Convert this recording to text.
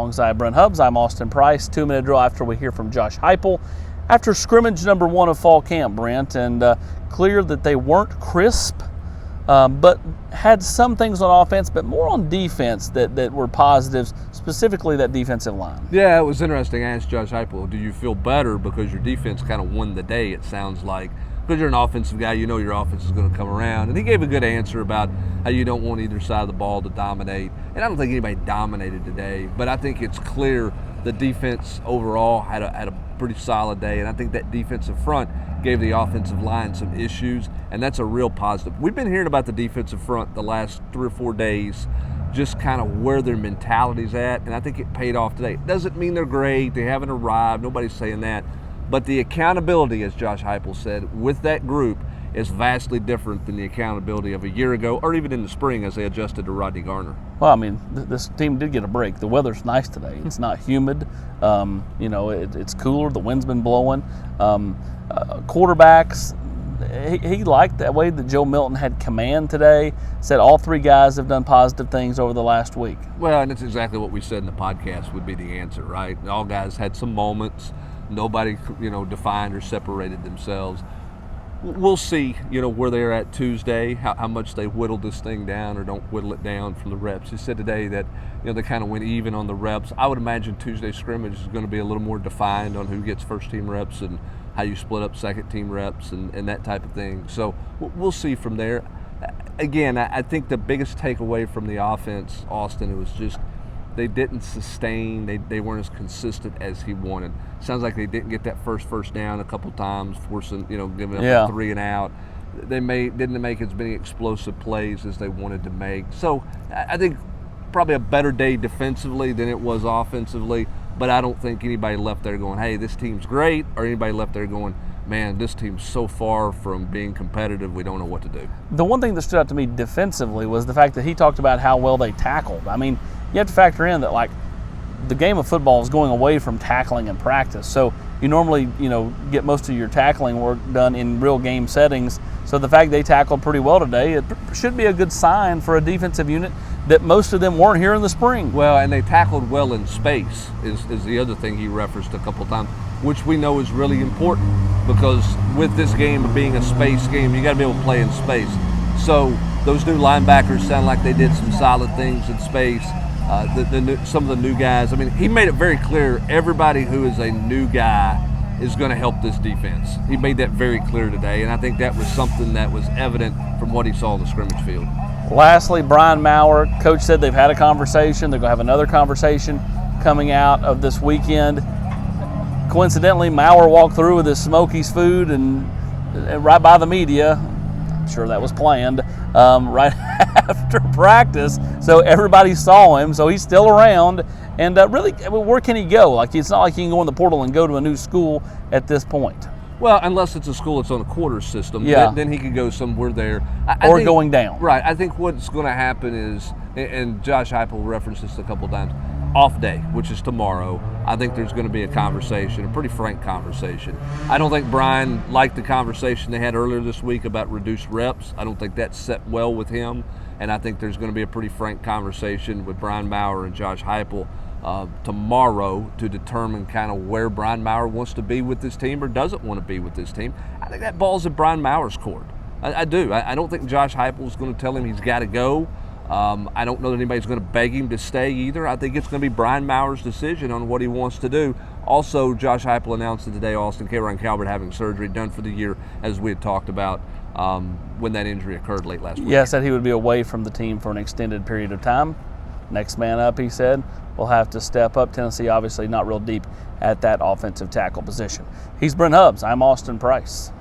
Alongside Brent Hubbs, I'm Austin Price. 2-minute drill after we hear from Josh Heupel after scrimmage number 1 of fall camp, Brent, and clear that they weren't crisp, but had some things on offense, but more on defense that were positives, specifically that defensive line. Yeah, it was interesting. I asked Josh Heupel, do you feel better because your defense kind of won the day, it sounds like? Because you're an offensive guy, you know your offense is going to come around. And he gave a good answer about how you don't want either side of the ball to dominate. And I don't think anybody dominated today, but I think it's clear the defense overall had a pretty solid day. And I think that defensive front gave the offensive line some issues, and that's a real positive. We've been hearing about the defensive front the last 3 or 4 days, just kind of where their mentality's at, and I think it paid off today. It doesn't mean they're great, they haven't arrived, nobody's saying that. But the accountability, as Josh Heupel said, with that group is vastly different than the accountability of a year ago or even in the spring as they adjusted to Rodney Garner. Well, I mean, this team did get a break. The weather's nice today. It's not humid. It's cooler. The wind's been blowing. Quarterbacks, he liked that way that Joe Milton had command today. Said all 3 guys have done positive things over the last week. Well, and it's exactly what we said in the podcast would be the answer, right? All guys had some moments. Nobody, defined or separated themselves. We'll see, where they're at Tuesday, how much they whittle this thing down or don't whittle it down from the reps. He said today that, they kind of went even on the reps. I would imagine Tuesday's scrimmage is going to be a little more defined on who gets first-team reps and how you split up second-team reps and that type of thing. So we'll see from there. Again, I think the biggest takeaway from the offense, Austin, it was just they didn't sustain. They weren't as consistent as he wanted. Sounds like they didn't get that first down a couple times, forcing, giving up a 3 and out. They didn't make as many explosive plays as they wanted to make. So I think probably a better day defensively than it was offensively, but I don't think anybody left there going, hey, this team's great, or anybody left there going, man, this team's so far from being competitive, we don't know what to do. The one thing that stood out to me defensively was the fact that he talked about how well they tackled. I mean, you have to factor in that, the game of football is going away from tackling in practice. So you normally, get most of your tackling work done in real game settings. So the fact they tackled pretty well today, it should be a good sign for a defensive unit that most of them weren't here in the spring. Well, and they tackled well in space is the other thing he referenced a couple times, which we know is really important because with this game being a space game, you got to be able to play in space. So those new linebackers sound like they did some solid things in space. Some of the new guys, I mean, he made it very clear everybody who is a new guy is going to help this defense. He made that very clear today, and I think that was something that was evident from what he saw on the scrimmage field. Lastly, Brian Maurer, coach said they've had a conversation. They're going to have another conversation coming out of this weekend. Coincidentally, Maurer walked through with his Smokies food and right by the media. I'm sure that was planned, right after practice. So everybody saw him, so he's still around. And really, where can he go? It's not like he can go in the portal and go to a new school at this point. Well, unless it's a school that's on a quarter system, then he could go somewhere there. I think, going down. Right. I think what's going to happen is, and Josh Heupel referenced this a couple of times, off day, which is tomorrow, I think there's going to be a conversation, a pretty frank conversation. I don't think Brian liked the conversation they had earlier this week about reduced reps. I don't think that set well with him, and I think there's going to be a pretty frank conversation with Brian Maurer and Josh Heupel tomorrow to determine kind of where Brian Maurer wants to be with this team or doesn't want to be with this team. I think that ball's in Brian Maurer's court. I do. I don't think Josh Heupel is going to tell him he's got to go. I don't know that anybody's going to beg him to stay either. I think it's going to be Brian Maurer's decision on what he wants to do. Also, Josh Heupel announced that today Austin K-Ron Calvert having surgery done for the year, as we had talked about when that injury occurred late last week. Yeah, said he would be away from the team for an extended period of time. Next man up, he said, will have to step up. Tennessee obviously not real deep at that offensive tackle position. He's Brent Hubbs. I'm Austin Price.